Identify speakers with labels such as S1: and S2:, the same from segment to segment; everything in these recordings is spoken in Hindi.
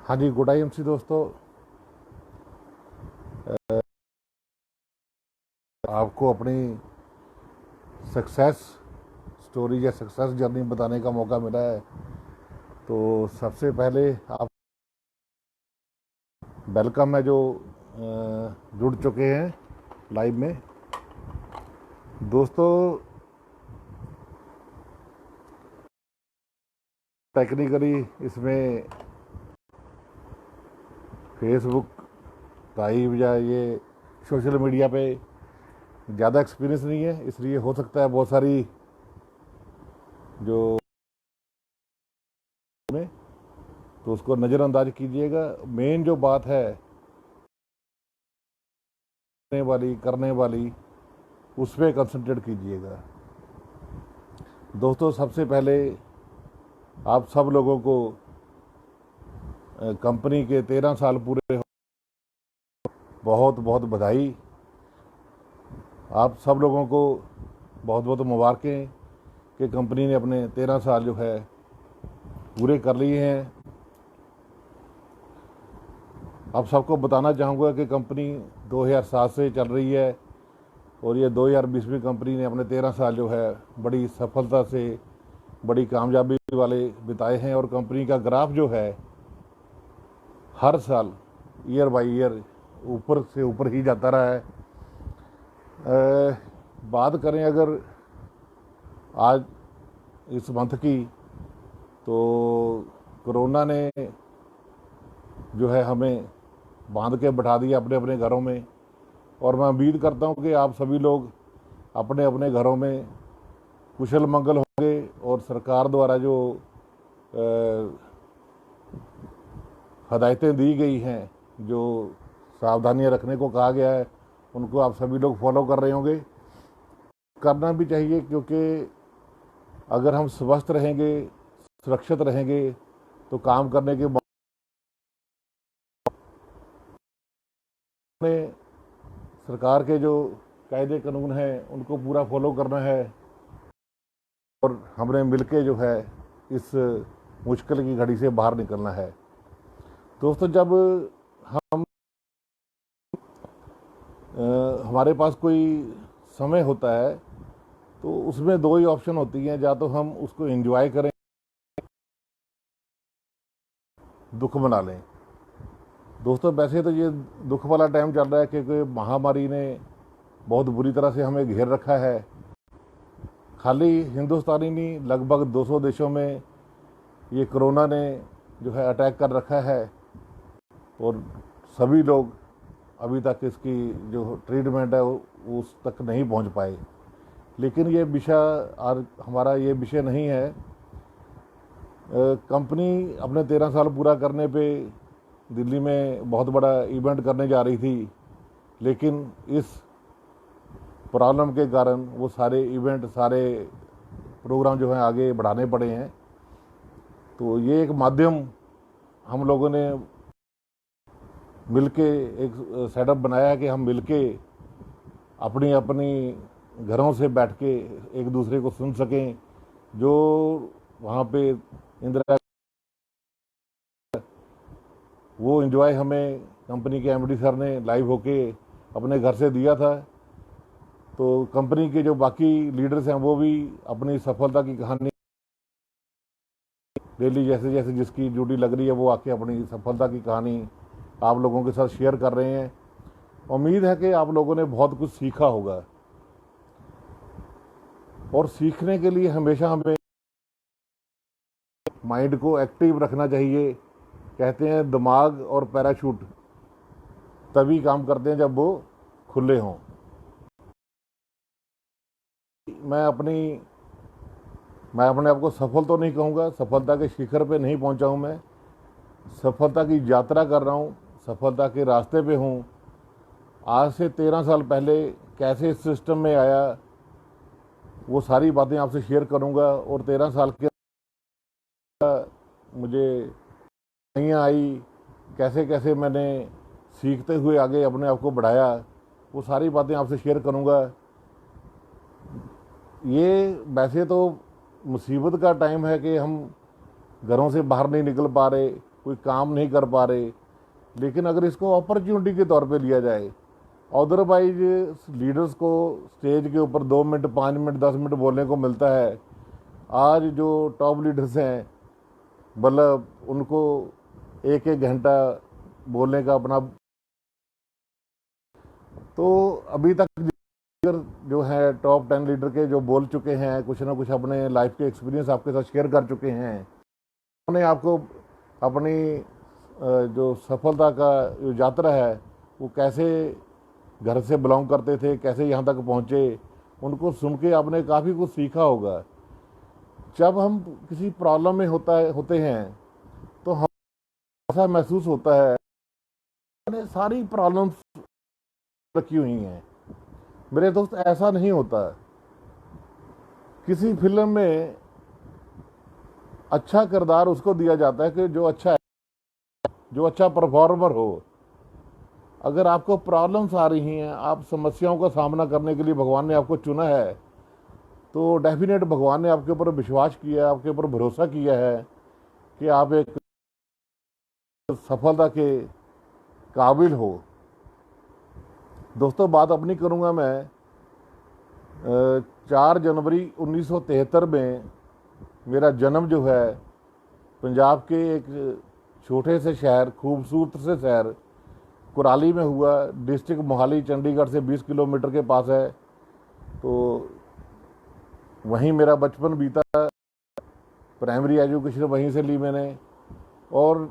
S1: हाँ जी, गुड आई एमसी दोस्तों। आपको अपनी सक्सेस स्टोरी या सक्सेस जर्नी बताने का मौका मिला है। तो सबसे पहले आप वेलकम है जो जुड़ चुके हैं लाइव में। दोस्तों, टेक्निकली इसमें फेसबुक लाइव या ये सोशल मीडिया पे ज़्यादा एक्सपीरियंस नहीं है, इसलिए हो सकता है बहुत सारी जो में तो उसको नज़रअंदाज कीजिएगा। मेन जो बात है करने वाली उस पर कंसंट्रेट कीजिएगा। दोस्तों, सबसे पहले आप सब लोगों को कंपनी के 13 साल पूरे हो, बहुत बहुत बधाई। आप सब लोगों को बहुत बहुत मुबारकें कि कंपनी ने अपने 13 साल जो है पूरे कर लिए हैं। आप सबको बताना चाहूँगा कि कंपनी 2007 से चल रही है और ये 2020 में कंपनी ने अपने 13 साल जो है बड़ी सफलता से, बड़ी कामयाबी वाले बिताए हैं। और कंपनी का ग्राफ जो है हर साल ईयर बाय ईयर ऊपर से ऊपर ही जाता रहा है। बात करें अगर आज इस मंथ की, तो कोरोना ने जो है हमें बांध के बैठा दिया अपने अपने घरों में। और मैं उम्मीद करता हूं कि आप सभी लोग अपने अपने घरों में कुशल मंगल होंगे और सरकार द्वारा जो हदायतें दी गई हैं, जो सावधानियां रखने को कहा गया है, उनको आप सभी लोग फॉलो कर रहे होंगे। करना भी चाहिए, क्योंकि अगर हम स्वस्थ रहेंगे, सुरक्षित रहेंगे, तो काम करने के में सरकार के जो कायदे कानून हैं उनको पूरा फॉलो करना है और हमने मिलके जो है इस मुश्किल की घड़ी से बाहर निकलना है। दोस्तों, जब हम हमारे पास कोई समय होता है तो उसमें दो ही ऑप्शन होती हैं, या तो हम उसको एंजॉय करें, दुख मना लें। दोस्तों, वैसे तो ये दुख वाला टाइम चल रहा है क्योंकि महामारी ने बहुत बुरी तरह से हमें घेर रखा है। खाली हिंदुस्तानी नहीं, लगभग 200 देशों में ये कोरोना ने जो है अटैक कर रखा है और सभी लोग अभी तक इसकी जो ट्रीटमेंट है उस तक नहीं पहुंच पाए। लेकिन ये विषय आज हमारा ये विषय नहीं है। कंपनी अपने 13 साल पूरा करने पे दिल्ली में बहुत बड़ा इवेंट करने जा रही थी, लेकिन इस प्रॉब्लम के कारण वो सारे इवेंट, सारे प्रोग्राम जो हैं आगे बढ़ाने पड़े हैं। तो ये एक माध्यम हम लोगों ने मिलके एक सेटअप बनाया है कि हम मिलके अपनी अपनी घरों से बैठ के एक दूसरे को सुन सकें। जो वहाँ पे इंदिरा, वो एंजॉय हमें कंपनी के एमडी सर ने लाइव होके अपने घर से दिया था। तो कंपनी के जो बाकी लीडर्स हैं वो भी अपनी सफलता की कहानी डेली जैसे जैसे जिसकी ड्यूटी लग रही है वो आके अपनी सफलता की कहानी आप लोगों के साथ शेयर कर रहे हैं। उम्मीद है कि आप लोगों ने बहुत कुछ सीखा होगा। और सीखने के लिए हमेशा हमें माइंड को एक्टिव रखना चाहिए। कहते हैं दिमाग और पैराशूट तभी काम करते हैं जब वो खुले हों। मैं अपने आप को सफल तो नहीं कहूँगा, सफलता के शिखर पे नहीं पहुँचा हूँ। मैं सफलता की यात्रा कर रहा हूँ, सफलता के रास्ते पे हूँ। आज से 13 साल पहले कैसे इस सिस्टम में आया, वो सारी बातें आपसे शेयर करूँगा। और 13 साल के मुझे नहीं आई, कैसे कैसे मैंने सीखते हुए आगे अपने आप को बढ़ाया, वो सारी बातें आपसे शेयर करूँगा। ये वैसे तो मुसीबत का टाइम है कि हम घरों से बाहर नहीं निकल पा रहे, कोई काम नहीं कर पा रहे। लेकिन अगर इसको अपॉर्चुनिटी के तौर पे लिया जाए, अदरवाइज लीडर्स को स्टेज के ऊपर 2 मिनट 5 मिनट 10 मिनट बोलने को मिलता है। आज जो टॉप लीडर्स हैं, मतलब उनको एक एक घंटा बोलने का अपना, तो अभी तक जो है टॉप 10 लीडर के जो बोल चुके हैं, कुछ ना कुछ अपने लाइफ के एक्सपीरियंस आपके साथ शेयर कर चुके हैं। उन्होंने आपको अपनी जो सफलता का जो यात्रा है वो कैसे घर से बिलोंग करते थे, कैसे यहाँ तक पहुँचे, उनको सुन के आपने काफ़ी कुछ सीखा होगा। जब हम किसी प्रॉब्लम में होते हैं तो हम ऐसा महसूस होता है मैंने सारी प्रॉब्लम्स रखी हुई हैं। मेरे दोस्त, ऐसा नहीं होता। किसी फिल्म में अच्छा किरदार उसको दिया जाता है कि जो अच्छा है, जो अच्छा परफॉर्मर हो। अगर आपको प्रॉब्लम्स आ रही हैं, आप समस्याओं का सामना करने के लिए भगवान ने आपको चुना है, तो डेफिनेट भगवान ने आपके ऊपर विश्वास किया है, आपके ऊपर भरोसा किया है कि आप एक सफलता के काबिल हो। दोस्तों, बात अपनी करूंगा मैं। 4 जनवरी 1973 में मेरा जन्म जो है पंजाब के एक छोटे से शहर, खूबसूरत से शहर कुराली में हुआ। डिस्ट्रिक्ट मोहाली चंडीगढ़ से 20 किलोमीटर के पास है। तो वहीं मेरा बचपन बीता। प्राइमरी एजुकेशन वहीं से ली मैंने, और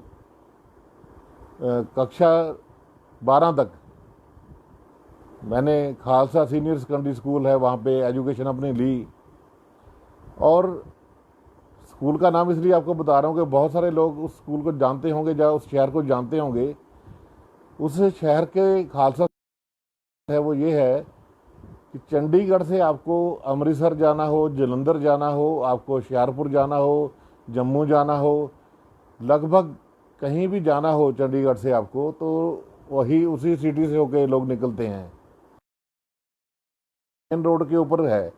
S1: कक्षा 12 तक मैंने खालसा सीनियर सेकेंडरी स्कूल है वहाँ पे एजुकेशन अपनी ली। और स्कूल का नाम इसलिए आपको बता रहा हूँ कि बहुत सारे लोग उस स्कूल को जानते होंगे या उस शहर को जानते होंगे। उस शहर के खालसा है वो ये है कि चंडीगढ़ से आपको अमृतसर जाना हो, जलंधर जाना हो, आपको होशियारपुर जाना हो, जम्मू जाना हो, लगभग कहीं भी जाना हो चंडीगढ़ से आपको, तो वही उसी सिटी से होके लोग निकलते हैं। मेन रोड के ऊपर है।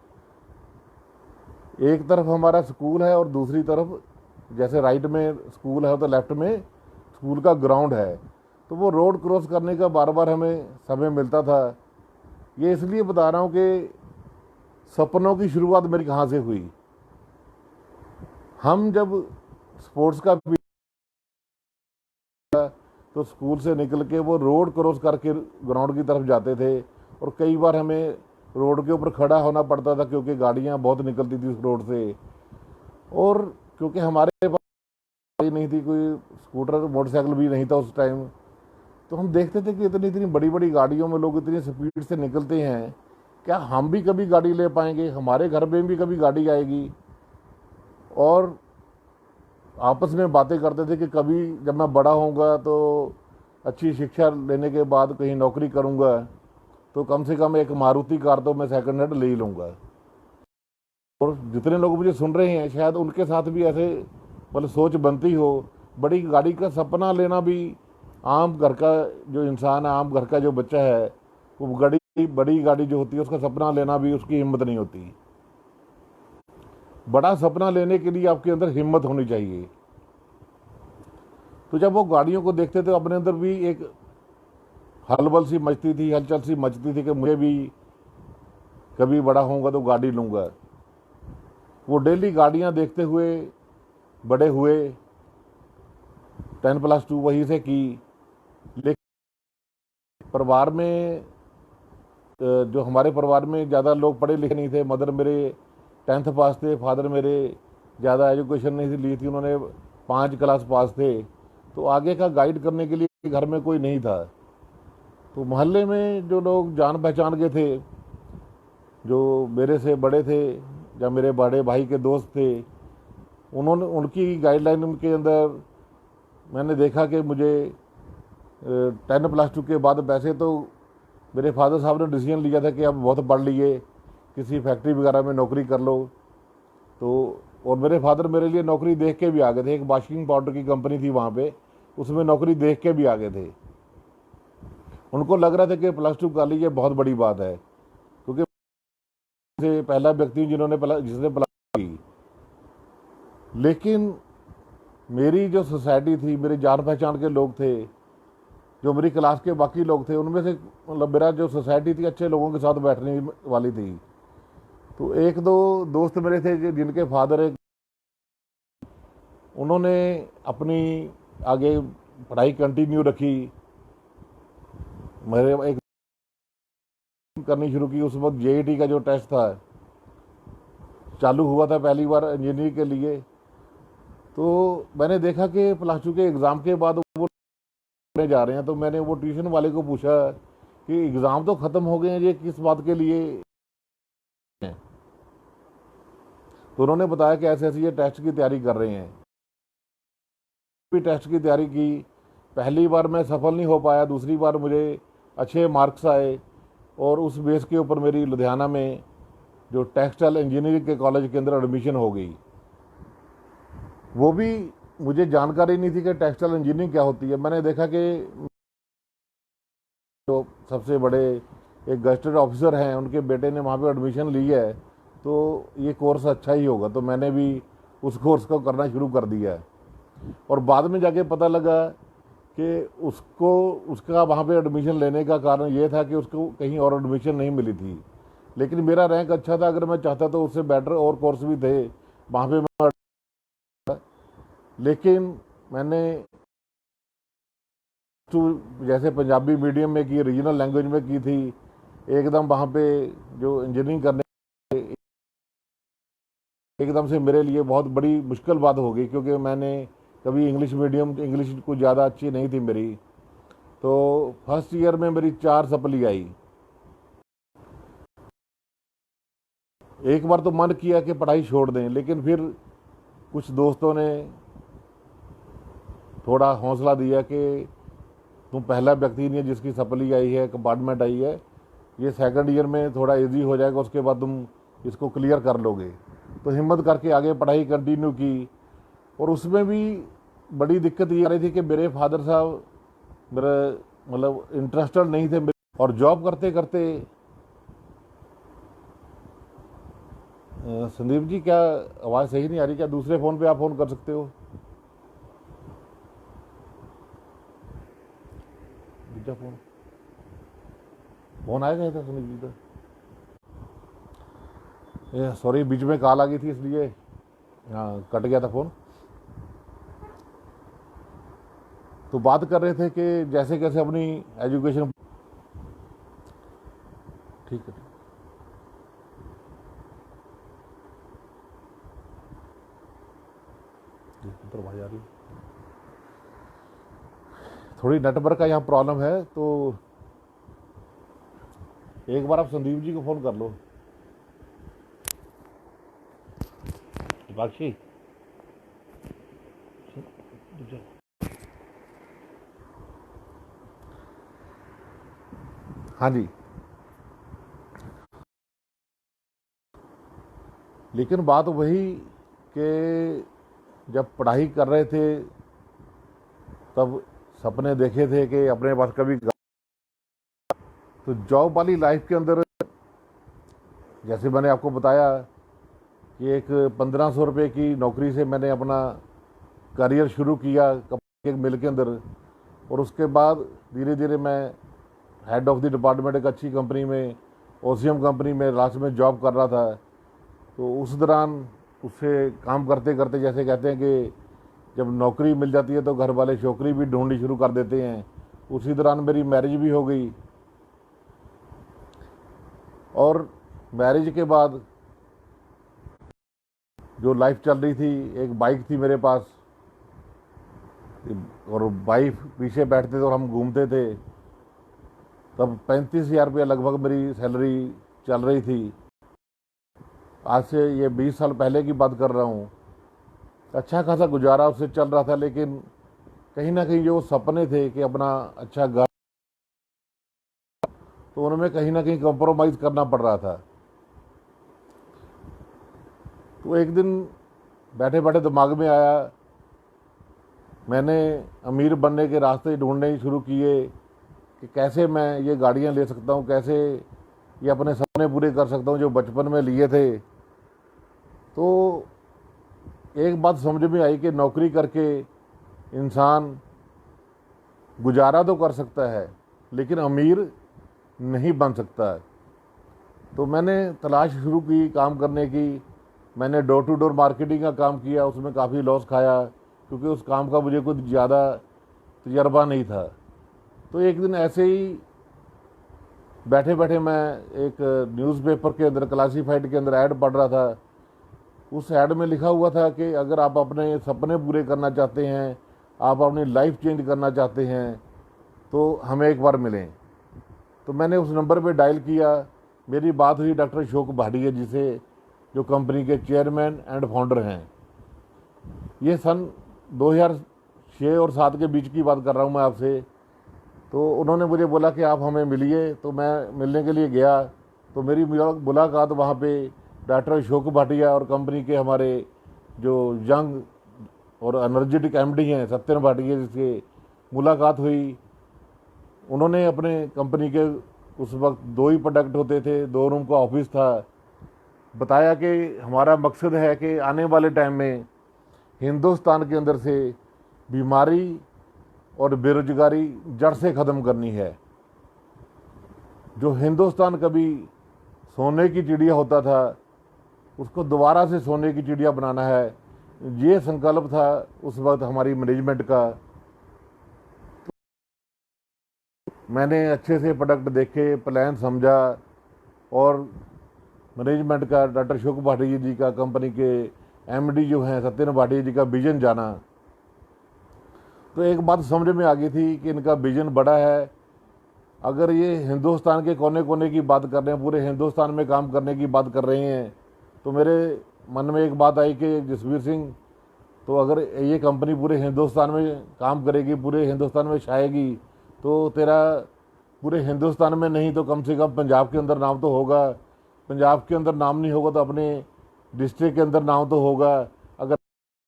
S1: एक तरफ हमारा स्कूल है और दूसरी तरफ, जैसे राइट में स्कूल है तो लेफ्ट में स्कूल का ग्राउंड है। तो वो रोड क्रॉस करने का बार बार हमें समय मिलता था। ये इसलिए बता रहा हूँ कि सपनों की शुरुआत मेरी कहाँ से हुई। हम जब स्पोर्ट्स का तो स्कूल से निकल के वो रोड क्रॉस करके ग्राउंड की तरफ जाते थे, और कई बार हमें रोड के ऊपर खड़ा होना पड़ता था क्योंकि गाड़ियाँ बहुत निकलती थी उस रोड से। और क्योंकि हमारे पास नहीं थी कोई स्कूटर, मोटरसाइकिल भी नहीं था उस टाइम, तो हम देखते थे कि इतनी इतनी बड़ी बड़ी गाड़ियों में लोग इतनी स्पीड से निकलते हैं, क्या हम भी कभी गाड़ी ले पाएंगे, हमारे घर में भी कभी गाड़ी आएगी। और आपस में बातें करते थे कि कभी जब मैं बड़ा होऊंगा तो अच्छी शिक्षा लेने के बाद कहीं नौकरी करूंगा तो कम से कम एक मारुति कार तो मैं सेकंड हैंड ले ही लूँगा। और जितने लोग मुझे सुन रहे हैं शायद उनके साथ भी ऐसे मतलब सोच बनती हो। बड़ी गाड़ी का सपना लेना भी आम घर का जो इंसान है, आम घर का जो बच्चा है, वो बड़ी गाड़ी जो होती है उसका सपना लेना भी उसकी हिम्मत नहीं होती। बड़ा सपना लेने के लिए आपके अंदर हिम्मत होनी चाहिए। तो जब वो गाड़ियों को देखते थे अपने अंदर भी एक हलचल सी मचती थी कि मुझे भी कभी बड़ा होऊंगा तो गाड़ी लूँगा। वो डेली गाड़ियाँ देखते हुए बड़े हुए। 10+2 वहीं से की। लेकिन परिवार में जो हमारे परिवार में ज़्यादा लोग पढ़े लिखे नहीं थे। मदर मेरे 10th पास थे, फादर मेरे ज़्यादा एजुकेशन नहीं ली थी, उन्होंने 5 क्लास पास थे। तो आगे का गाइड करने के लिए घर में कोई नहीं था। तो मोहल्ले में जो लोग जान पहचान के थे, जो मेरे से बड़े थे या मेरे बड़े भाई के दोस्त थे, उनकी गाइडलाइन के अंदर मैंने देखा कि मुझे 10+2 के बाद वैसे तो मेरे फादर साहब ने डिसीजन लिया था कि आप बहुत पढ़ लिए, किसी फैक्ट्री वगैरह में नौकरी कर लो। तो और मेरे फादर मेरे लिए नौकरी देख के भी आ गए थे। एक वॉशिंग पाउडर की कंपनी थी वहाँ पे, उसमें नौकरी देख के भी आ गए थे। उनको लग रहा था कि +2 कर ली ये बहुत बड़ी बात है, क्योंकि से पहला व्यक्ति जिसने प्लस की। लेकिन मेरी जो सोसाइटी थी, मेरे जान पहचान के लोग थे, जो मेरी क्लास के बाकी लोग थे, उनमें से मतलब मेरा जो सोसाइटी थी अच्छे लोगों के साथ बैठने वाली थी। तो एक दो दोस्त मेरे थे जिनके फादर एक, उन्होंने अपनी आगे पढ़ाई कंटिन्यू रखी। मेरे एक करनी शुरू की। उस वक्त जेईटी का जो टेस्ट था चालू हुआ था पहली बार इंजीनियरिंग के लिए। तो मैंने देखा कि प्लस टू के एग्ज़ाम के बाद वो करने जा रहे हैं। तो मैंने वो ट्यूशन वाले को पूछा कि एग्ज़ाम तो ख़त्म हो गए हैं, ये किस बात के लिए हैं? तो उन्होंने बताया कि ऐसे ऐसे ये टेस्ट की तैयारी कर रहे हैं। भी टेस्ट की तैयारी की, पहली बार मैं सफल नहीं हो पाया, दूसरी बार मुझे अच्छे मार्क्स आए और उस बेस के ऊपर मेरी लुधियाना में जो टेक्सटाइल इंजीनियरिंग के कॉलेज के अंदर एडमिशन हो गई। वो भी मुझे जानकारी नहीं थी कि टेक्सटाइल इंजीनियरिंग क्या होती है। मैंने देखा कि जो सबसे बड़े एक गजटेड ऑफिसर हैं, उनके बेटे ने वहाँ पे एडमिशन ली है, तो ये कोर्स अच्छा ही होगा। तो मैंने भी उस कोर्स को करना शुरू कर दिया है। और बाद में जाके पता लगा कि उसका वहाँ पे एडमिशन लेने का कारण ये था कि उसको कहीं और एडमिशन नहीं मिली थी। लेकिन मेरा रैंक अच्छा था, अगर मैं चाहता तो उससे बेटर और कोर्स भी थे वहाँ पे मैं, लेकिन मैंने जैसे पंजाबी मीडियम में की, रीजनल लैंग्वेज में की थी, एकदम वहाँ पे जो इंजीनियरिंग करने एकदम से मेरे लिए बहुत बड़ी मुश्किल बात हो गई, क्योंकि मैंने कभी इंग्लिश कुछ ज़्यादा अच्छी नहीं थी मेरी। तो फर्स्ट ईयर में मेरी 4 सप्ली आई। एक बार तो मन किया कि पढ़ाई छोड़ दें, लेकिन फिर कुछ दोस्तों ने थोड़ा हौसला दिया कि तुम पहला व्यक्ति नहीं है जिसकी सप्ली आई है, कंपार्टमेंट आई है, ये सेकंड ईयर में थोड़ा इजी हो जाएगा, उसके बाद तुम इसको क्लियर कर लोगे। तो हिम्मत करके आगे पढ़ाई कंटिन्यू की। और उसमें भी बड़ी दिक्कत ये आ रही थी कि मेरे फादर साहब मेरे मतलब इंटरेस्टेड नहीं थे और जॉब करते करते। संदीप जी, क्या आवाज़ सही नहीं आ रही? क्या दूसरे फ़ोन पे आप फ़ोन कर सकते हो? दूसरा फ़ोन आया नहीं था संदीप जी का? सॉरी, बीच में कॉल आ गई थी इसलिए हाँ कट गया था फ़ोन। तो बात कर रहे थे कि जैसे कैसे अपनी एजुकेशन। ठीक है, तो आवाज़ आ रही है, थोड़ी नेटवर्क का यहाँ प्रॉब्लम है। तो एक बार आप संदीप जी को फ़ोन कर लो। दीपाक्षी, हाँ जी। लेकिन बात वही कि जब पढ़ाई कर रहे थे तब सपने देखे थे कि अपने पास कभी, तो जॉब वाली लाइफ के अंदर जैसे मैंने आपको बताया कि एक 1500 रुपये की नौकरी से मैंने अपना करियर शुरू किया कपड़े के मिल के अंदर। और उसके बाद धीरे धीरे मैं हेड ऑफ द डिपार्टमेंट एक अच्छी कंपनी में, ओसीएम कंपनी में लास्ट में जॉब कर रहा था। तो उस दौरान उससे काम करते करते, जैसे कहते हैं कि जब नौकरी मिल जाती है तो घर वाले छोकरी भी ढूंढनी शुरू कर देते हैं, उसी दौरान मेरी मैरिज भी हो गई। और मैरिज के बाद जो लाइफ चल रही थी, एक बाइक थी मेरे पास और वाइफ पीछे बैठते थे और हम घूमते थे। तब 35,000 रुपया लगभग मेरी सैलरी चल रही थी। आज से ये 20 साल पहले की बात कर रहा हूँ। अच्छा खासा गुजारा उससे चल रहा था, लेकिन कहीं ना कहीं जो सपने थे कि अपना अच्छा घर, तो उनमें कहीं ना कहीं कॉम्प्रोमाइज़ करना पड़ रहा था। तो एक दिन बैठे बैठे दिमाग में आया, मैंने अमीर बनने के रास्ते ढूंढने शुरू किए कि कैसे मैं ये गाड़ियाँ ले सकता हूँ, कैसे ये अपने सपने पूरे कर सकता हूँ जो बचपन में लिए थे। तो एक बात समझ में आई कि नौकरी करके इंसान गुजारा तो कर सकता है लेकिन अमीर नहीं बन सकता। तो मैंने तलाश शुरू की काम करने की। मैंने डोर टू डोर मार्केटिंग का काम किया, उसमें काफ़ी लॉस खाया क्योंकि उस काम का मुझे कुछ ज़्यादा तजर्बा नहीं था। तो एक दिन ऐसे ही बैठे बैठे मैं एक न्यूज़पेपर के अंदर, क्लासीफाइड के अंदर ऐड पढ़ रहा था। उस ऐड में लिखा हुआ था कि अगर आप अपने सपने पूरे करना चाहते हैं, आप अपनी लाइफ चेंज करना चाहते हैं, तो हमें एक बार मिलें। तो मैंने उस नंबर पे डायल किया। मेरी बात हुई डॉक्टर अशोक भाटिया जी से, जो कंपनी के चेयरमैन एंड फाउंडर हैं। ये सन 2006 और 7 के बीच की बात कर रहा हूँ मैं आपसे। तो उन्होंने मुझे बोला कि आप हमें मिलिए। तो मैं मिलने के लिए गया। तो मेरी मुलाकात वहाँ पे डॉक्टर अशोक भाटिया और कंपनी के हमारे जो यंग और एनर्जेटिक एमडी हैं सत्यन भाटिया जी से मुलाकात हुई। उन्होंने अपने कंपनी के उस वक्त 2 ही प्रोडक्ट होते थे, 2 रूम का ऑफिस था। बताया कि हमारा मकसद है कि आने वाले टाइम में हिंदुस्तान के अंदर से बीमारी और बेरोजगारी जड़ से ख़त्म करनी है। जो हिंदुस्तान कभी सोने की चिड़िया होता था, उसको दोबारा से सोने की चिड़िया बनाना है। ये संकल्प था उस वक्त हमारी मैनेजमेंट का। मैंने अच्छे से प्रोडक्ट देखे, प्लान समझा और मैनेजमेंट का, डॉक्टर अशोक भाटिया जी का, कंपनी के एमडी जो हैं सत्यन भाटिया जी का विज़न जाना। तो एक बात समझ में आ गई थी कि इनका विज़न बड़ा है। अगर ये हिंदुस्तान के कोने कोने की बात कर रहे हैं, पूरे हिंदुस्तान में काम करने की बात कर रहे हैं, तो मेरे मन में एक बात आई कि जसवीर सिंह, तो अगर ये कंपनी पूरे हिंदुस्तान में काम करेगी, पूरे हिंदुस्तान में छाएगी, तो तेरा पूरे हिंदुस्तान में नहीं तो कम से कम पंजाब के अंदर नाम तो होगा। पंजाब के अंदर नाम नहीं होगा तो अपने डिस्ट्रिक्ट के अंदर नाम तो होगा। अगर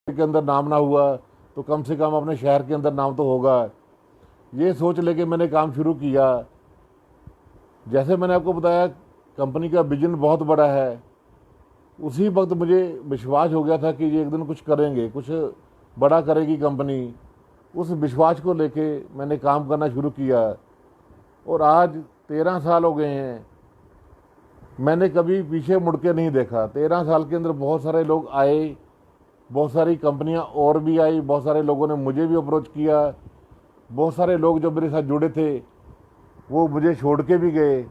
S1: के अंदर नाम ना हुआ तो कम से कम अपने शहर के अंदर नाम तो होगा। ये सोच लेके मैंने काम शुरू किया। जैसे मैंने आपको बताया, कंपनी का विजन बहुत बड़ा है। उसी वक्त मुझे विश्वास हो गया था कि ये एक दिन कुछ करेंगे, कुछ बड़ा करेगी कंपनी। उस विश्वास को लेके मैंने काम करना शुरू किया और आज 13 साल हो गए हैं। मैंने कभी पीछे मुड़ के नहीं देखा। 13 साल के अंदर बहुत सारे लोग आए, बहुत सारी कंपनियां और भी आई, बहुत सारे लोगों ने मुझे भी अप्रोच किया। बहुत सारे लोग जो मेरे साथ जुड़े थे वो मुझे छोड़ के भी गए,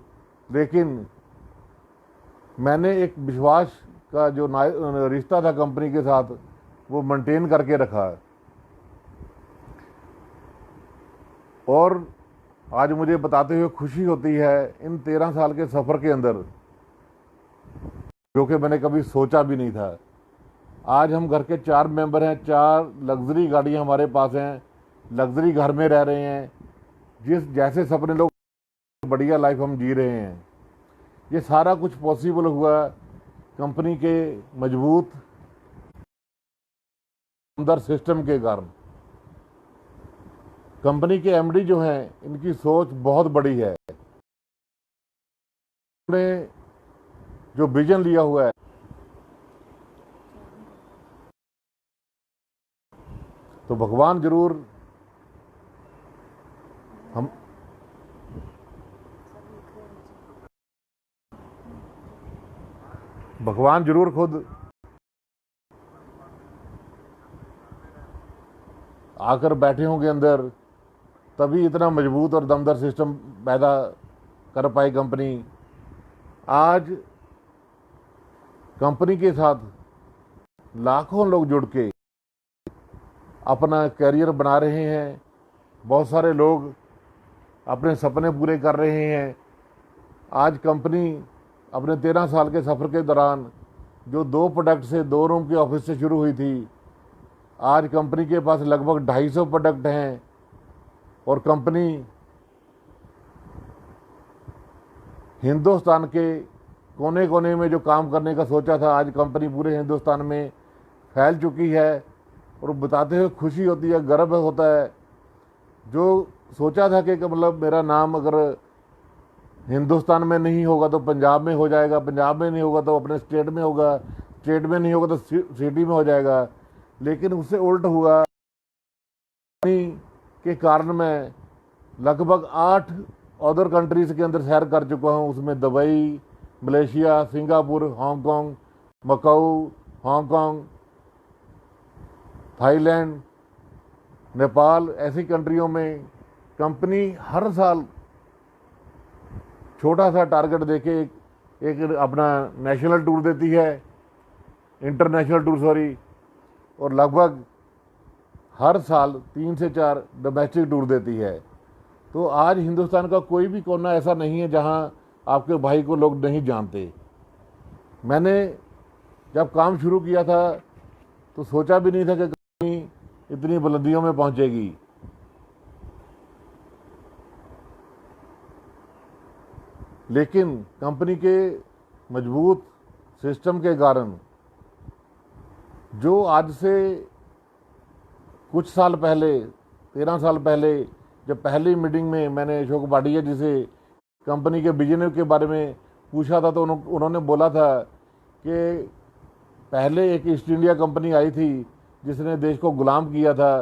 S1: लेकिन मैंने एक विश्वास का जो रिश्ता था कंपनी के साथ वो मेंटेन करके रखा। और आज मुझे बताते हुए खुशी होती है इन 13 साल के सफ़र के अंदर, जो कि मैंने कभी सोचा भी नहीं था। आज हम घर के 4 मेंबर हैं, 4 लग्जरी गाड़ियां हमारे पास हैं, लग्जरी घर में रह रहे हैं। जिस जैसे सपने लोग, बढ़िया लाइफ हम जी रहे हैं। ये सारा कुछ पॉसिबल हुआ कंपनी के मजबूत अंदर सिस्टम के कारण। कंपनी के एमडी जो हैं, इनकी सोच बहुत बड़ी है। उन्होंने जो विजन लिया हुआ है, तो भगवान जरूर खुद आकर बैठे होंगे अंदर, तभी इतना मजबूत और दमदार सिस्टम पैदा कर पाई कंपनी। आज कंपनी के साथ लाखों लोग जुड़ के अपना करियर बना रहे हैं। बहुत सारे लोग अपने सपने पूरे कर रहे हैं। आज कंपनी अपने 13 साल के सफ़र के दौरान जो 2 प्रोडक्ट से, 2 रूम के ऑफिस से शुरू हुई थी, आज कंपनी के पास लगभग 250 प्रोडक्ट हैं। और कंपनी हिंदुस्तान के कोने कोने में जो काम करने का सोचा था, आज कंपनी पूरे हिंदुस्तान में फैल चुकी है। और बताते हुए खुशी होती है, गर्व होता है। जो सोचा था कि मतलब मेरा नाम अगर हिंदुस्तान में नहीं होगा तो पंजाब में हो जाएगा, पंजाब में नहीं होगा तो अपने स्टेट में होगा, स्टेट में नहीं होगा तो सिटी में हो जाएगा। लेकिन उससे उल्ट हुआ के कारण मैं लगभग 8 अदर कंट्रीज़ के अंदर सैर कर चुका हूँ, उसमें Dubai, Malaysia, Singapore, Hong Kong, Macau, Hong Kong, Thailand, Nepal, ऐसी कंट्रियों में कंपनी हर साल छोटा सा टारगेट देके एक अपना नेशनल टूर देती है, इंटरनेशनल टूर सॉरी, और लगभग हर साल 3 से 4 डोमेस्टिक टूर देती है। तो आज हिंदुस्तान का कोई भी कोना ऐसा नहीं है जहां आपके भाई को लोग नहीं जानते। मैंने जब काम शुरू किया था तो सोचा भी नहीं था कि कंपनी इतनी बुलंदियों में पहुंचेगी। लेकिन कंपनी के मजबूत सिस्टम के कारण जो आज से कुछ साल पहले 13 साल पहले जब पहली मीटिंग में मैंने अशोक भाटिया जी से कंपनी के विजन के बारे में पूछा था तो उन्होंने बोला था कि पहले एक ईस्ट इंडिया कंपनी आई थी जिसने देश को गुलाम किया था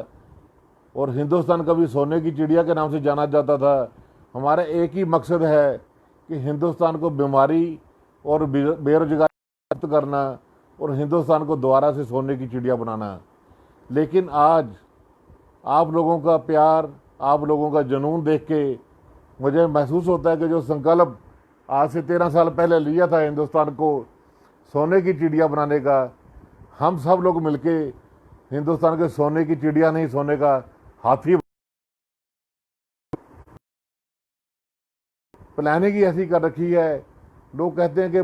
S1: और हिंदुस्तान कभी सोने की चिड़िया के नाम से जाना जाता था। हमारा एक ही मकसद है कि हिंदुस्तान को बीमारी और बेरोजगारी मुक्त करना और हिंदुस्तान को दोबारा से सोने की चिड़िया बनाना। लेकिन आज आप लोगों का प्यार, आप लोगों का जुनून देख के मुझे महसूस होता है कि जो संकल्प आज से 13 साल पहले लिया था हिंदुस्तान को सोने की चिड़िया बनाने का, हम सब लोग मिलके हिंदुस्तान के सोने की चिड़िया नहीं, सोने का हाथी प्लानिंग ही ऐसी कर रखी है। लोग कहते हैं कि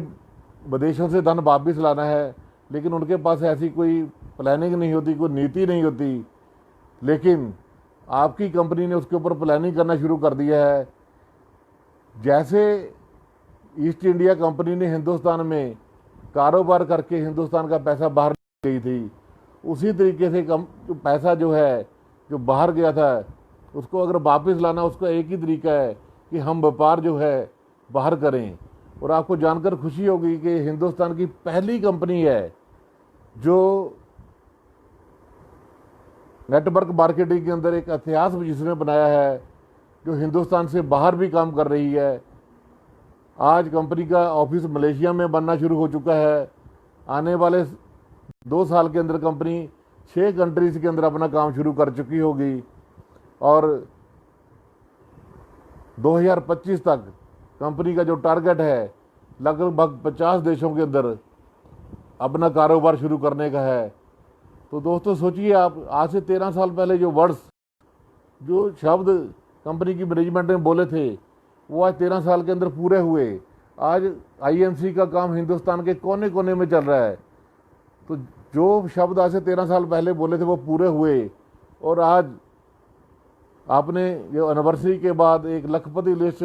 S1: विदेशों से धन वापिस लाना है, लेकिन उनके पास ऐसी कोई प्लानिंग नहीं होती, कोई नीति नहीं होती। लेकिन आपकी कंपनी ने उसके ऊपर प्लानिंग करना शुरू कर दिया है। जैसे ईस्ट इंडिया कंपनी ने हिंदुस्तान में कारोबार करके हिंदुस्तान का पैसा बाहर गई थी, उसी तरीके से पैसा जो है जो बाहर गया था उसको अगर वापस लाना, उसका एक ही तरीका है कि हम व्यापार जो है बाहर करें। और आपको जानकर खुशी होगी कि हिंदुस्तान की पहली कंपनी है जो नेटवर्क मार्केटिंग के अंदर एक इतिहास जिसने बनाया है, जो हिंदुस्तान से बाहर भी काम कर रही है। आज कंपनी का ऑफिस मलेशिया में बनना शुरू हो चुका है। आने वाले 2 साल के अंदर कंपनी 6 कंट्रीज़ के अंदर अपना काम शुरू कर चुकी होगी और 2025 तक कंपनी का जो टारगेट है लगभग 50 देशों के अंदर अपना कारोबार शुरू करने का है। तो दोस्तों सोचिए आप, आज से 13 साल पहले जो वर्ड्स, जो शब्द कंपनी की मैनेजमेंट ने बोले थे वो आज 13 साल के अंदर पूरे हुए। आज आईएमसी का काम हिंदुस्तान के कोने कोने में चल रहा है। तो जो शब्द आज से 13 साल पहले बोले थे वो पूरे हुए। और आज आपने जो एनिवर्सरी के बाद एक लखपति लिस्ट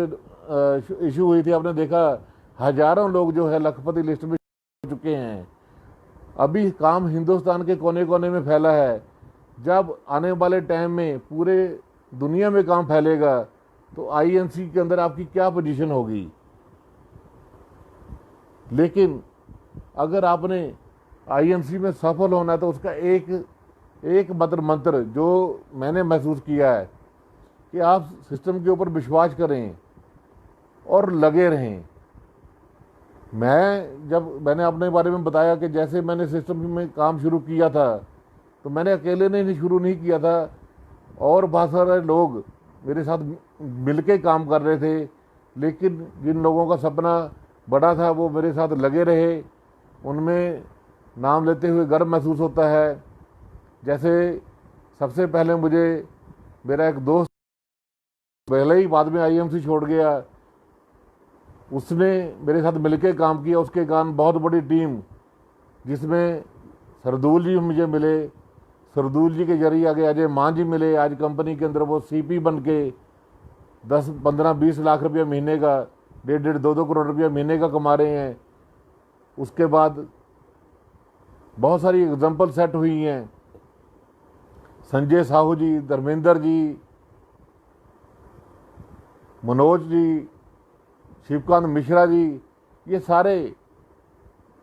S1: इशू हुई थी, आपने देखा हजारों लोग जो है लखपति लिस्ट में हो चुके हैं। अभी काम हिंदुस्तान के कोने कोने में फैला है। जब आने वाले टाइम में पूरे दुनिया में काम फैलेगा तो आईएनसी के अंदर आपकी क्या पोजीशन होगी। लेकिन अगर आपने आईएनसी में सफल होना है तो उसका एक मंत्र जो मैंने महसूस किया है कि आप सिस्टम के ऊपर विश्वास करें और लगे रहें। मैंने अपने बारे में बताया कि जैसे मैंने सिस्टम में काम शुरू किया था तो मैंने अकेले नहीं शुरू नहीं किया था, और बहुत सारे लोग मेरे साथ मिलके काम कर रहे थे। लेकिन जिन लोगों का सपना बड़ा था वो मेरे साथ लगे रहे। उनमें नाम लेते हुए गर्व महसूस होता है। जैसे सबसे पहले मुझे मेरा एक दोस्त पहले ही बाद में आईएमसी छोड़ गया, उसने मेरे साथ मिलके काम किया। उसके कारण बहुत बड़ी टीम जिसमें सरदूल जी मुझे मिले, सरदूल जी के जरिए आगे अजय मान जी मिले। आज कंपनी के अंदर वो सीपी बन के 10, 15, 20 लाख रुपया महीने का, 1.5, 2 करोड़ रुपया महीने का कमा रहे हैं। उसके बाद बहुत सारी एग्जाम्पल सेट हुई हैं। संजय साहू जी, धर्मेंद्र जी, मनोज जी, शिवकांत मिश्रा जी, ये सारे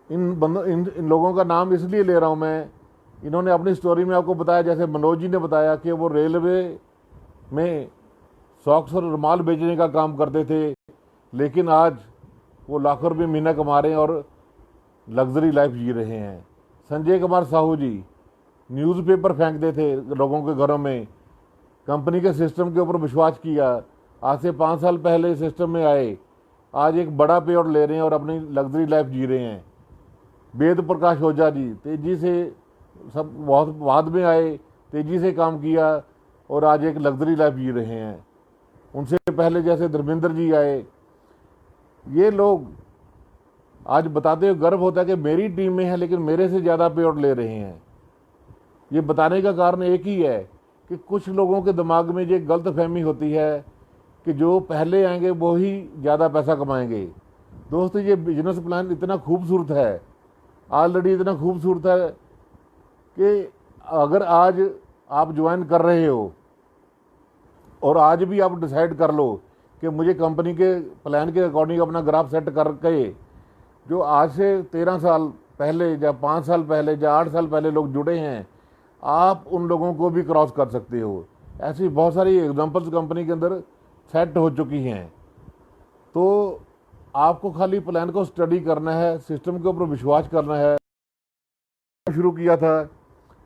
S1: इन लोगों का नाम इसलिए ले रहा हूँ मैं इन्होंने अपनी स्टोरी में आपको बताया, जैसे मनोज जी ने बताया कि वो रेलवे में सॉक्स और रुमाल बेचने का काम करते थे, लेकिन आज वो लाखों रुपये महीना कमा रहे हैं और लग्जरी लाइफ जी रहे हैं। संजय कुमार साहू जी न्यूज़पेपर फेंकते थे लोगों के घरों में, कंपनी के सिस्टम के ऊपर विश्वास किया, आज से 5 साल पहले सिस्टम में आए, आज एक बड़ा पे आउट ले रहे हैं और अपनी लग्जरी लाइफ जी रहे हैं। वेद प्रकाश ओझा जी तेज़ी से, सब बहुत बाद में आए, तेज़ी से काम किया और आज एक लग्जरी लाइफ जी रहे हैं। उनसे पहले जैसे धर्मेंद्र जी आए, ये लोग आज बताते हुए गर्व होता है कि मेरी टीम में है लेकिन मेरे से ज़्यादा पे आउट ले रहे हैं। ये बताने का कारण एक ही है कि कुछ लोगों के दिमाग में ये गलत फहमी होती है कि जो पहले आएंगे वो ही ज़्यादा पैसा कमाएंगे। दोस्तों, ये बिजनेस प्लान इतना खूबसूरत है, ऑलरेडी इतना खूबसूरत है कि अगर आज आप ज्वाइन कर रहे हो और आज भी आप डिसाइड कर लो कि मुझे कंपनी के प्लान के अकॉर्डिंग अपना ग्राफ सेट करके, जो आज से 13 साल पहले या 5 साल पहले या 8 साल पहले लोग जुड़े हैं, आप उन लोगों को भी क्रॉस कर सकते हो। ऐसी बहुत सारी एग्जांपल्स कंपनी के अंदर सेट हो चुकी हैं। तो आपको खाली प्लान को स्टडी करना है, सिस्टम के ऊपर विश्वास करना है। शुरू किया था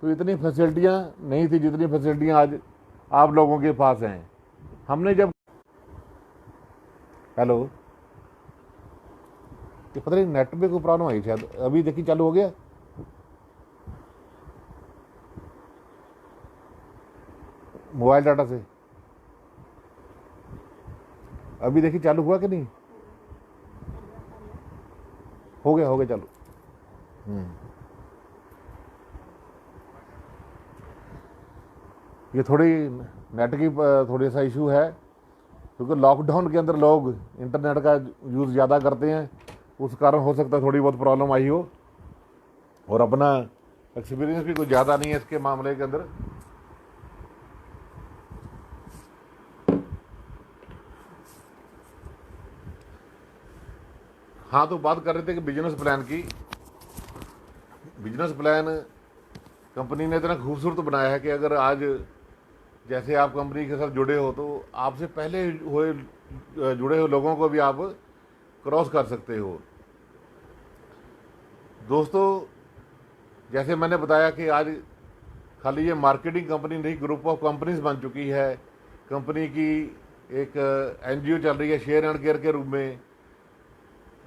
S1: तो इतनी फैसिलिटियाँ नहीं थी जितनी फैसिलिटियाँ आज आप लोगों के पास हैं। हमने जब हेलो, ये पता नहीं नेट में कोई प्रॉब्लम आई शायद, अभी देखिए चालू हो गया। मोबाइल डाटा से अभी देखिए चालू हुआ कि नहीं? हो गया चालू। ये थोड़ी नेट की थोड़ी सा इशू है, क्योंकि लॉकडाउन के अंदर लोग इंटरनेट का यूज़ ज़्यादा करते हैं, उस कारण हो सकता है थोड़ी बहुत प्रॉब्लम आई हो। और अपना एक्सपीरियंस भी कुछ ज़्यादा नहीं है इसके मामले के अंदर। हाँ, तो बात कर रहे थे कि बिजनेस प्लान की। बिजनेस प्लान कंपनी ने इतना खूबसूरत बनाया है कि अगर आज जैसे आप कंपनी के साथ जुड़े हो तो आपसे पहले जुड़े हुए लोगों को भी आप क्रॉस कर सकते हो। दोस्तों, जैसे मैंने बताया कि आज खाली ये मार्केटिंग कंपनी नहीं, ग्रुप ऑफ कंपनीज बन चुकी है। कंपनी की एक एनजीओ चल रही है शेयर एंड केयर के रूप में।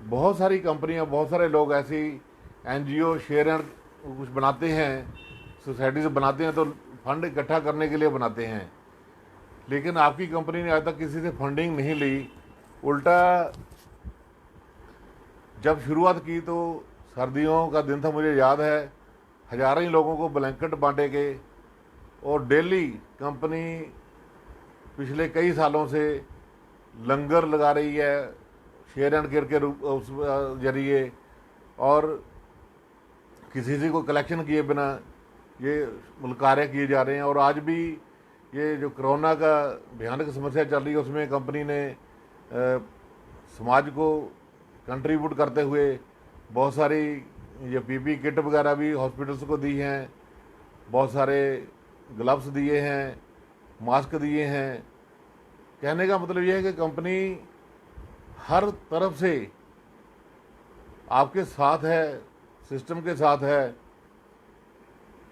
S1: बहुत सारी कंपनियां, बहुत सारे लोग ऐसी एनजीओ शेयर एंड कुछ बनाते हैं, सोसाइटीज बनाते हैं, तो फंड इकट्ठा करने के लिए बनाते हैं। लेकिन आपकी कंपनी ने आज तक किसी से फंडिंग नहीं ली। उल्टा जब शुरुआत की तो सर्दियों का दिन था, मुझे याद है, हज़ारों ही लोगों को ब्लैंकेट बांटे गए और डेली कंपनी पिछले कई सालों से लंगर लगा रही है शेयर एंड केयर के रूप उस जरिए, और किसी से को कलेक्शन किए बिना ये कार्य किए जा रहे हैं। और आज भी ये जो कोरोना का भयानक समस्या चल रही है उसमें कंपनी ने समाज को कंट्रीब्यूट करते हुए बहुत सारी ये पीपी किट वगैरह भी हॉस्पिटल्स को दी हैं, बहुत सारे ग्लव्स दिए हैं, मास्क दिए हैं। कहने का मतलब ये है कि कंपनी हर तरफ से आपके साथ है, सिस्टम के साथ है।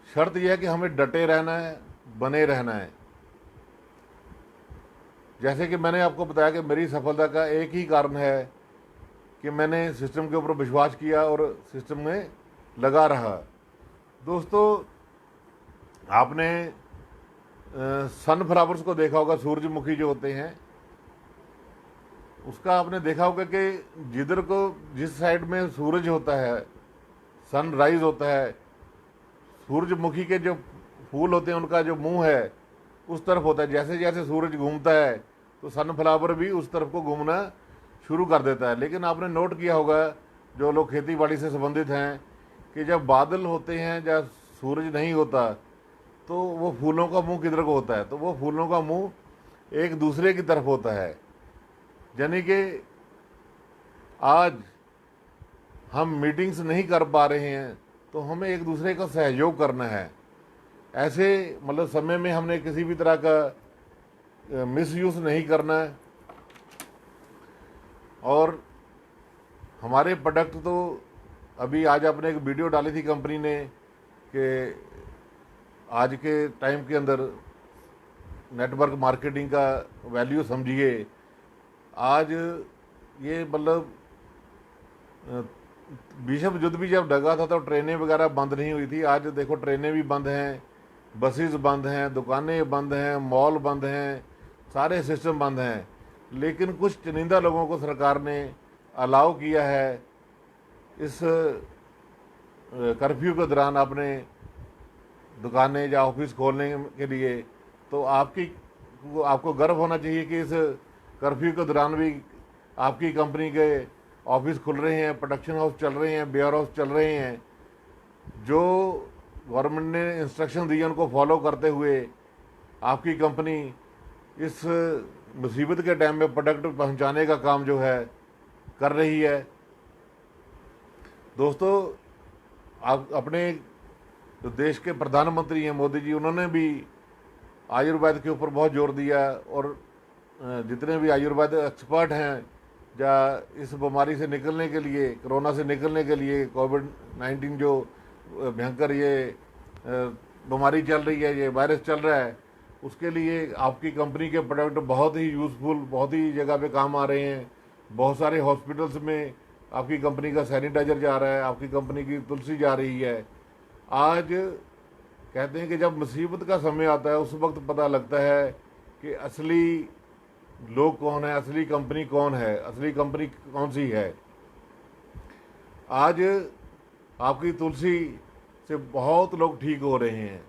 S1: शर्त यह है कि हमें डटे रहना है, बने रहना है। जैसे कि मैंने आपको बताया कि मेरी सफलता का एक ही कारण है कि मैंने सिस्टम के ऊपर विश्वास किया और सिस्टम में लगा रहा। दोस्तों, आपने सनफ्लावर्स को देखा होगा, सूरजमुखी जो होते हैं, उसका आपने देखा होगा कि जिधर को जिस साइड में सूरज होता है, सनराइज होता है, सूरजमुखी के जो फूल होते हैं उनका जो मुंह है उस तरफ होता है। जैसे जैसे सूरज घूमता है तो सनफ्लावर भी उस तरफ को घूमना शुरू कर देता है। लेकिन आपने नोट किया होगा, जो लोग खेती बाड़ी से संबंधित हैं, कि जब बादल होते हैं, जब सूरज नहीं होता, तो वो फूलों का मुंह किधर को होता है? तो वो फूलों का मुंह एक दूसरे की तरफ होता है। यानी कि आज हम मीटिंग्स नहीं कर पा रहे हैं, तो हमें एक दूसरे का सहयोग करना है। ऐसे मतलब समय में हमने किसी भी तरह का मिसयूज़ नहीं करना है। और हमारे प्रोडक्ट तो अभी आज आपने एक वीडियो डाली थी कंपनी ने कि आज के टाइम के अंदर नेटवर्क मार्केटिंग का वैल्यू समझिए। आज ये मतलब विश्व युद्ध भी जब लगा था तो ट्रेनें वगैरह बंद नहीं हुई थी। आज देखो ट्रेनें भी बंद हैं, बसेस बंद हैं, दुकानें बंद हैं, मॉल बंद हैं, सारे सिस्टम बंद हैं। लेकिन कुछ चुनिंदा लोगों को सरकार ने अलाउ किया है इस कर्फ्यू के दौरान अपने दुकानें या ऑफिस खोलने के लिए। तो आपको गर्व होना चाहिए कि इस कर्फ्यू के दौरान भी आपकी कंपनी के ऑफिस खुल रहे हैं, प्रोडक्शन हाउस चल रहे हैं, वेयर हाउस चल रहे हैं। जो गवर्नमेंट ने इंस्ट्रक्शन दिए उनको फॉलो करते हुए आपकी कंपनी इस मुसीबत के टाइम में प्रोडक्ट पहुंचाने का काम जो है कर रही है। दोस्तों, आप अपने जो देश के प्रधानमंत्री हैं मोदी जी, उन्होंने भी आयुर्वेद के ऊपर बहुत जोर दिया। और जितने भी आयुर्वेद एक्सपर्ट हैं या इस बीमारी से निकलने के लिए, कोरोना से निकलने के लिए, कोविड-19 जो भयंकर ये बीमारी चल रही है, ये वायरस चल रहा है, उसके लिए आपकी कंपनी के प्रोडक्ट बहुत ही यूज़फुल, बहुत ही जगह पे काम आ रहे हैं। बहुत सारे हॉस्पिटल्स में आपकी कंपनी का सैनिटाइज़र जा रहा है, आपकी कंपनी की तुलसी जा रही है। आज कहते हैं कि जब मुसीबत का समय आता है उस वक्त पता लगता है कि असली लोग कौन है, असली कंपनी कौन है, असली कंपनी कौन सी है। आज आपकी तुलसी से बहुत लोग ठीक हो रहे हैं।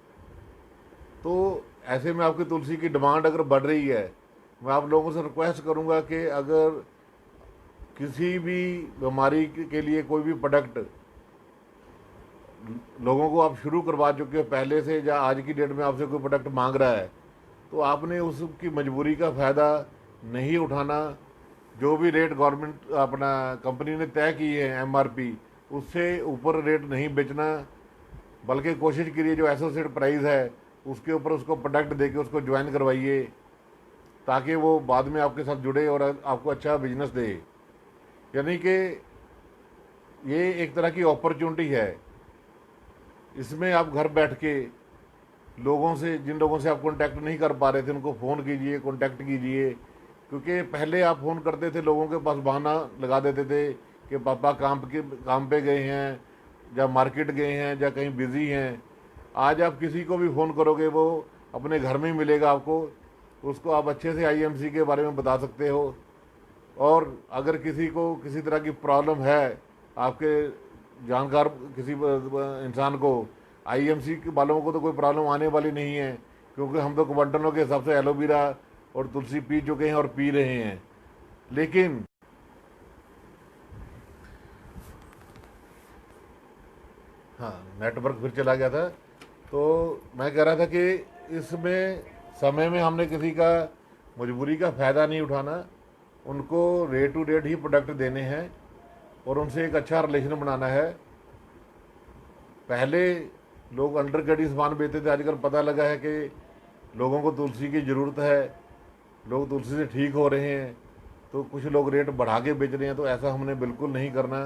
S1: तो ऐसे में आपकी तुलसी की डिमांड अगर बढ़ रही है, मैं आप लोगों से रिक्वेस्ट करूंगा कि अगर किसी भी बीमारी के लिए कोई भी प्रोडक्ट लोगों को आप शुरू करवा चुके हो पहले से, या आज की डेट में आपसे कोई प्रोडक्ट मांग रहा है, तो आपने उसकी मजबूरी का फ़ायदा नहीं उठाना। जो भी रेट गवर्नमेंट अपना कंपनी ने तय की है MRP, उससे ऊपर रेट नहीं बेचना, बल्कि कोशिश करिए जो एसोसिएट प्राइस है उसके ऊपर उसको प्रोडक्ट देके उसको ज्वाइन करवाइए, ताकि वो बाद में आपके साथ जुड़े और आपको अच्छा बिजनेस दे। यानी कि ये एक तरह की अपॉर्चुनिटी है। इसमें आप घर बैठ के लोगों से, जिन लोगों से आप कांटेक्ट नहीं कर पा रहे थे, उनको फ़ोन कीजिए, कांटेक्ट कीजिए। क्योंकि पहले आप फ़ोन करते थे, लोगों के पास बहाना लगा देते थे कि पापा काम पे गए हैं, या मार्केट गए हैं, या कहीं बिज़ी हैं। आज आप किसी को भी फ़ोन करोगे वो अपने घर में ही मिलेगा आपको, उसको आप अच्छे से IMC के बारे में बता सकते हो। और अगर किसी को किसी तरह की प्रॉब्लम है, आपके जानकार किसी इंसान को, IMC के वालों को तो कोई प्रॉब्लम आने वाली नहीं है, क्योंकि हम तो क्वांटलों के हिसाब से एलोवेरा और तुलसी पी चुके हैं और पी रहे हैं। लेकिन हाँ, नेटवर्क फिर चला गया था। तो मैं कह रहा था कि इसमें समय में हमने किसी का मजबूरी का फ़ायदा नहीं उठाना, उनको रेट टू रेट ही प्रोडक्ट देने हैं और उनसे एक अच्छा रिलेशन बनाना है। पहले लोग अंडर कटी सामान बेचते थे, आजकल पता लगा है कि लोगों को तुलसी की ज़रूरत है, लोग तुलसी से ठीक हो रहे हैं, तो कुछ लोग रेट बढ़ा के बेच रहे हैं। तो ऐसा हमने बिल्कुल नहीं करना।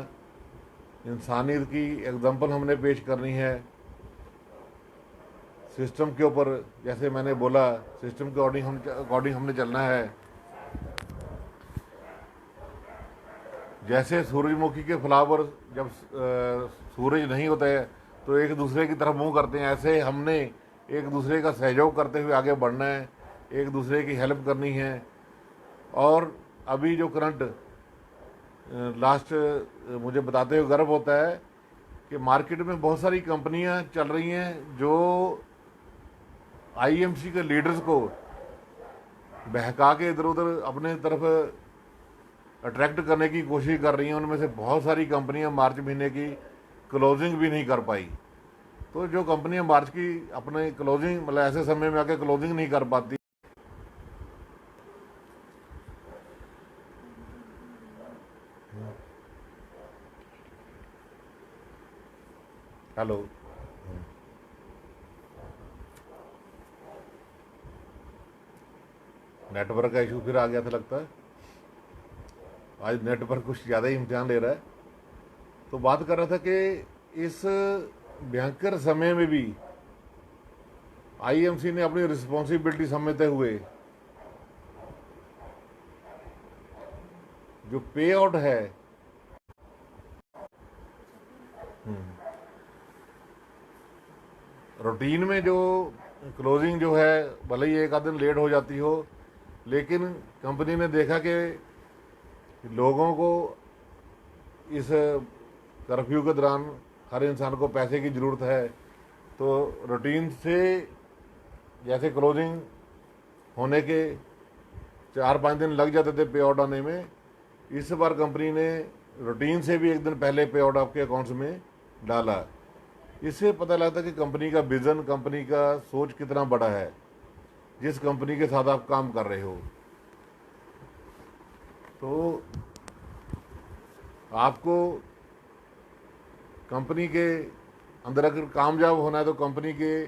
S1: इंसानियत की एग्जांपल हमने पेश करनी है सिस्टम के ऊपर। जैसे मैंने बोला, सिस्टम के अकॉर्डिंग हमने चलना है। जैसे सूरजमुखी के फ्लावर जब सूरज नहीं होता है तो एक दूसरे की तरफ मुंह करते हैं, ऐसे हमने एक दूसरे का सहयोग करते हुए आगे बढ़ना है, एक दूसरे की हेल्प करनी है। और अभी जो करंट लास्ट मुझे बताते हुए गर्व होता है कि मार्केट में बहुत सारी कंपनियां चल रही हैं जो IMC के लीडर्स को बहका के इधर उधर अपने तरफ अट्रैक्ट करने की कोशिश कर रही हैं। उनमें से बहुत सारी कंपनियां मार्च महीने की क्लोजिंग भी नहीं कर पाई। तो जो कंपनियां मार्च की अपने क्लोजिंग, मतलब ऐसे समय में आके क्लोजिंग नहीं कर पाती, हेलो। नेटवर्क का इशू फिर आ गया था लगता है। आज नेटवर्क कुछ ज़्यादा ही इम्तिहान ले रहा है। तो बात कर रहा था कि इस भयंकर समय में भी आईएमसी ने अपनी रिस्पॉन्सिबिलिटी समझते हुए जो पे आउट है, रूटीन में जो क्लोजिंग जो है, भले ही एक आध दिन लेट हो जाती हो, लेकिन कंपनी ने देखा कि लोगों को इस कर्फ्यू के दौरान हर इंसान को पैसे की ज़रूरत है, तो रूटीन से जैसे क्लोजिंग होने के 4-5 दिन लग जाते थे पे आउट आने में, इस बार कंपनी ने रूटीन से भी एक दिन पहले पे आउट आपके अकाउंट्स में डाला। इससे पता लगता है कि कंपनी का विज़न, कंपनी का सोच कितना बड़ा है जिस कंपनी के साथ आप काम कर रहे हो। तो आपको कंपनी के अंदर अगर कामयाब होना है तो कंपनी के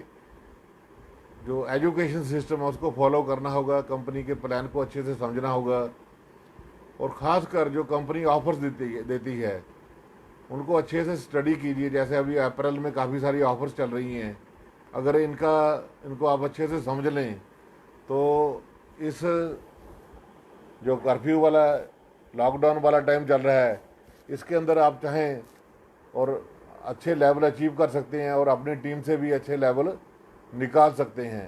S1: जो एजुकेशन सिस्टम है उसको फॉलो करना होगा, कंपनी के प्लान को अच्छे से समझना होगा, और ख़ासकर जो कंपनी ऑफर्स देती है उनको अच्छे से स्टडी कीजिए। जैसे अभी अप्रैल में काफ़ी सारी ऑफर्स चल रही हैं, अगर इनको आप अच्छे से समझ लें तो इस जो कर्फ्यू वाला लॉकडाउन वाला टाइम चल रहा है इसके अंदर आप चाहें और अच्छे लेवल अचीव कर सकते हैं और अपनी टीम से भी अच्छे लेवल निकाल सकते हैं।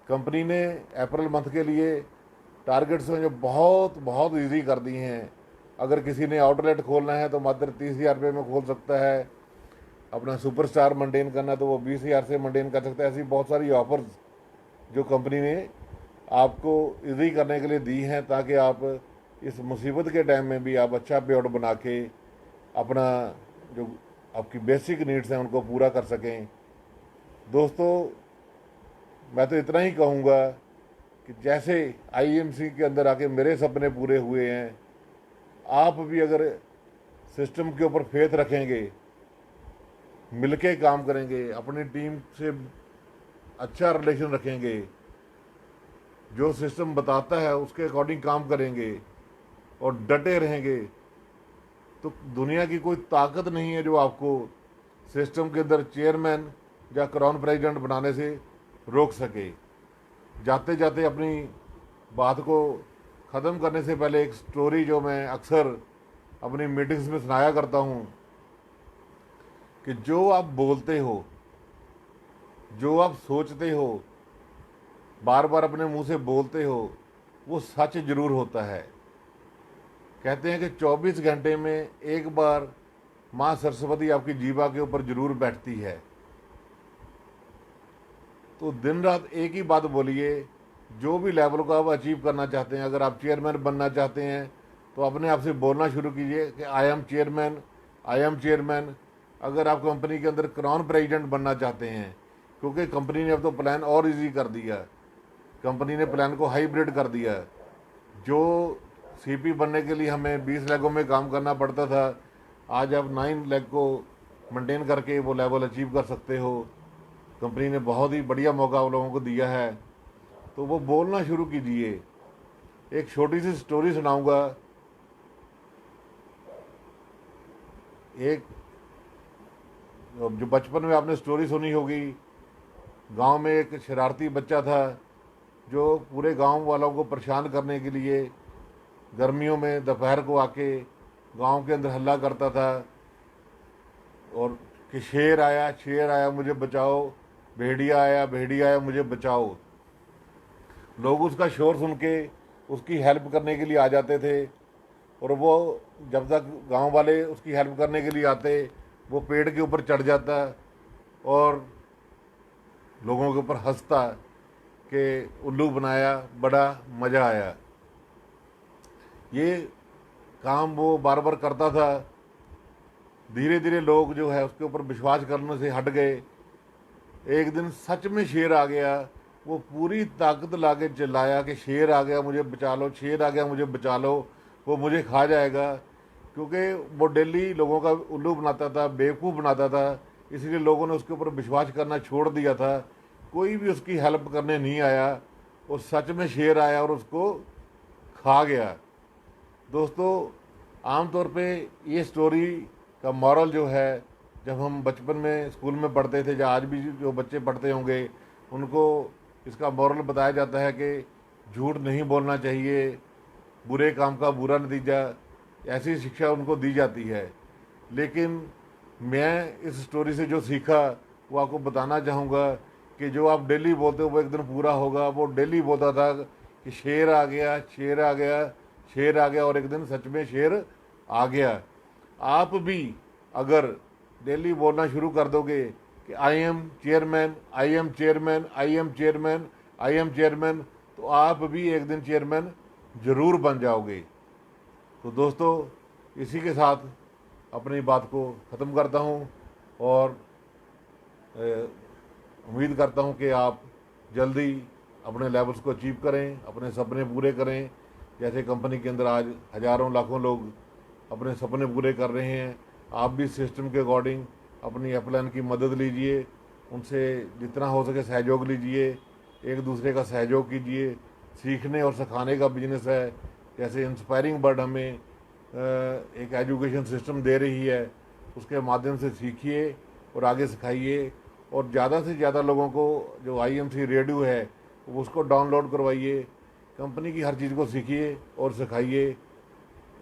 S1: कंपनी ने अप्रैल मंथ के लिए टारगेट्स में जो बहुत बहुत ईजी कर दी हैं। अगर किसी ने आउटलेट खोलना है तो मात्र 30,000 रुपये में खोल सकता है, अपना सुपरस्टार मेंटेन करना है तो वो 20,000 से मेंटेन कर सकता है। ऐसी बहुत सारी ऑफर्स जो कंपनी ने आपको ईजी करने के लिए दी हैं ताकि आप इस मुसीबत के टाइम में भी आप अच्छा पे आउट बना के अपना जो आपकी बेसिक नीड्स हैं उनको पूरा कर सकें। दोस्तों, मैं तो इतना ही कहूँगा कि जैसे आईएमसी के अंदर आके मेरे सपने पूरे हुए हैं, आप भी अगर सिस्टम के ऊपर फेथ रखेंगे, मिलके काम करेंगे, अपनी टीम से अच्छा रिलेशन रखेंगे, जो सिस्टम बताता है उसके अकॉर्डिंग काम करेंगे और डटे रहेंगे, तो दुनिया की कोई ताकत नहीं है जो आपको सिस्टम के अंदर चेयरमैन या क्राउन प्रेसिडेंट बनाने से रोक सके। जाते जाते अपनी बात को ख़त्म करने से पहले एक स्टोरी जो मैं अक्सर अपनी मीटिंग्स में सुनाया करता हूँ कि जो आप बोलते हो, जो आप सोचते हो, बार बार अपने मुंह से बोलते हो, वो सच जरूर होता है। कहते हैं कि 24 घंटे में एक बार माँ सरस्वती आपकी जीवा के ऊपर जरूर बैठती है। तो दिन रात एक ही बात बोलिए, जो भी लेवल को आप अचीव करना चाहते हैं। अगर आप चेयरमैन बनना चाहते हैं तो अपने आप से बोलना शुरू कीजिए कि I am chairman, I am chairman. अगर आप कंपनी के अंदर क्राउन प्रेसिडेंट बनना चाहते हैं, क्योंकि कंपनी ने अब तो प्लान और इजी कर दिया, कंपनी ने प्लान को हाइब्रिड कर दिया। जो सीपी बनने के लिए हमें 20 लेगों में काम करना पड़ता था, आज आप 9 लेग को मेंटेन करके वो लेवल अचीव कर सकते हो। कंपनी ने बहुत ही बढ़िया मौका आप लोगों को दिया है, तो वो बोलना शुरू कीजिए। एक छोटी सी स्टोरी सुनाऊंगा। एक जो बचपन में आपने स्टोरी सुनी होगी, गांव में एक शरारती बच्चा था जो पूरे गांव वालों को परेशान करने के लिए गर्मियों में दोपहर को आके गांव के अंदर हल्ला करता था और कि शेर आया मुझे बचाओ, भेड़िया आया मुझे बचाओ। लोग उसका शोर सुन के उसकी हेल्प करने के लिए आ जाते थे, और वो जब तक गांव वाले उसकी हेल्प करने के लिए आते, वो पेड़ के ऊपर चढ़ जाता और लोगों के ऊपर हंसता कि उल्लू बनाया, बड़ा मज़ा आया। ये काम वो बार बार करता था। धीरे धीरे लोग जो है उसके ऊपर विश्वास करने से हट गए। एक दिन सच में शेर आ गया। वो पूरी ताकत लाके चिल्लाया कि शेर आ गया मुझे बचा लो, शेर आ गया मुझे बचा लो, वो मुझे खा जाएगा। क्योंकि वो डेली लोगों का उल्लू बनाता था, बेवकूफ़ बनाता था इसलिए लोगों ने उसके ऊपर विश्वास करना छोड़ दिया था। कोई भी उसकी हेल्प करने नहीं आया, और सच में शेर आया और उसको खा गया। दोस्तों, आमतौर पे ये स्टोरी का मॉरल जो है, जब हम बचपन में स्कूल में पढ़ते थे, या आज भी जो बच्चे पढ़ते होंगे उनको इसका मॉरल बताया जाता है कि झूठ नहीं बोलना चाहिए, बुरे काम का बुरा नतीजा, ऐसी शिक्षा उनको दी जाती है। लेकिन मैं इस स्टोरी से जो सीखा वो आपको बताना चाहूँगा कि जो आप डेली बोलते हो वो एक दिन पूरा होगा। वो डेली बोलता था कि शेर आ गया, शेर आ गया, शेर आ गया, और एक दिन सच में शेर आ गया। आप भी अगर डेली बोलना शुरू कर दोगे कि I am chairman, I am chairman, I am chairman, I am chairman, तो आप भी एक दिन चेयरमैन ज़रूर बन जाओगे। तो दोस्तों, इसी के साथ अपनी बात को ख़त्म करता हूँ, और उम्मीद करता हूँ कि आप जल्दी अपने लेवल्स को अचीव करें, अपने सपने पूरे करें। जैसे कंपनी के अंदर आज हज़ारों लाखों लोग अपने सपने पूरे कर रहे हैं, आप भी सिस्टम के अकॉर्डिंग अपनी अपलाइन की मदद लीजिए, उनसे जितना हो सके सहयोग लीजिए, एक दूसरे का सहयोग कीजिए। सीखने और सिखाने का बिजनेस है। जैसे इंस्पायरिंग बर्ड हमें एक एजुकेशन सिस्टम दे रही है, उसके माध्यम से सीखिए और आगे सिखाइए, और ज़्यादा से ज़्यादा लोगों को जो IMC रेडियो है उसको डाउनलोड करवाइए। कंपनी की हर चीज़ को सीखिए और सिखाइए।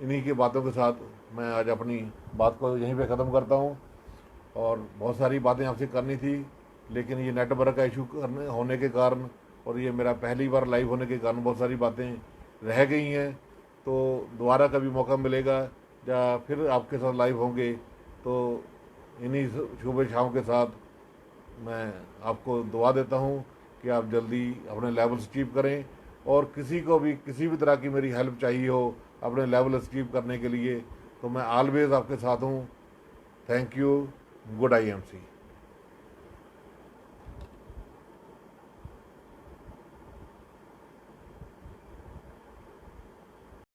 S1: इन्हीं की बातों के साथ मैं आज अपनी बात को यहीं पे ख़त्म करता हूँ। और बहुत सारी बातें आपसे करनी थी, लेकिन ये नेटवर्क का इशू होने के कारण, और ये मेरा पहली बार लाइव होने के कारण बहुत सारी बातें रह गई हैं। तो दोबारा कभी मौका मिलेगा या फिर आपके साथ लाइव होंगे, तो इन्हीं शुभ इच्छाओं के साथ मैं आपको दुआ देता हूँ कि आप जल्दी अपने लेवल्स अचीव करें। और किसी को भी किसी भी तरह की मेरी हेल्प चाहिए हो अपने लेवल अचीव करने के लिए, तो मैं ऑलवेज आपके साथ हूँ। Thank you. Good IMC।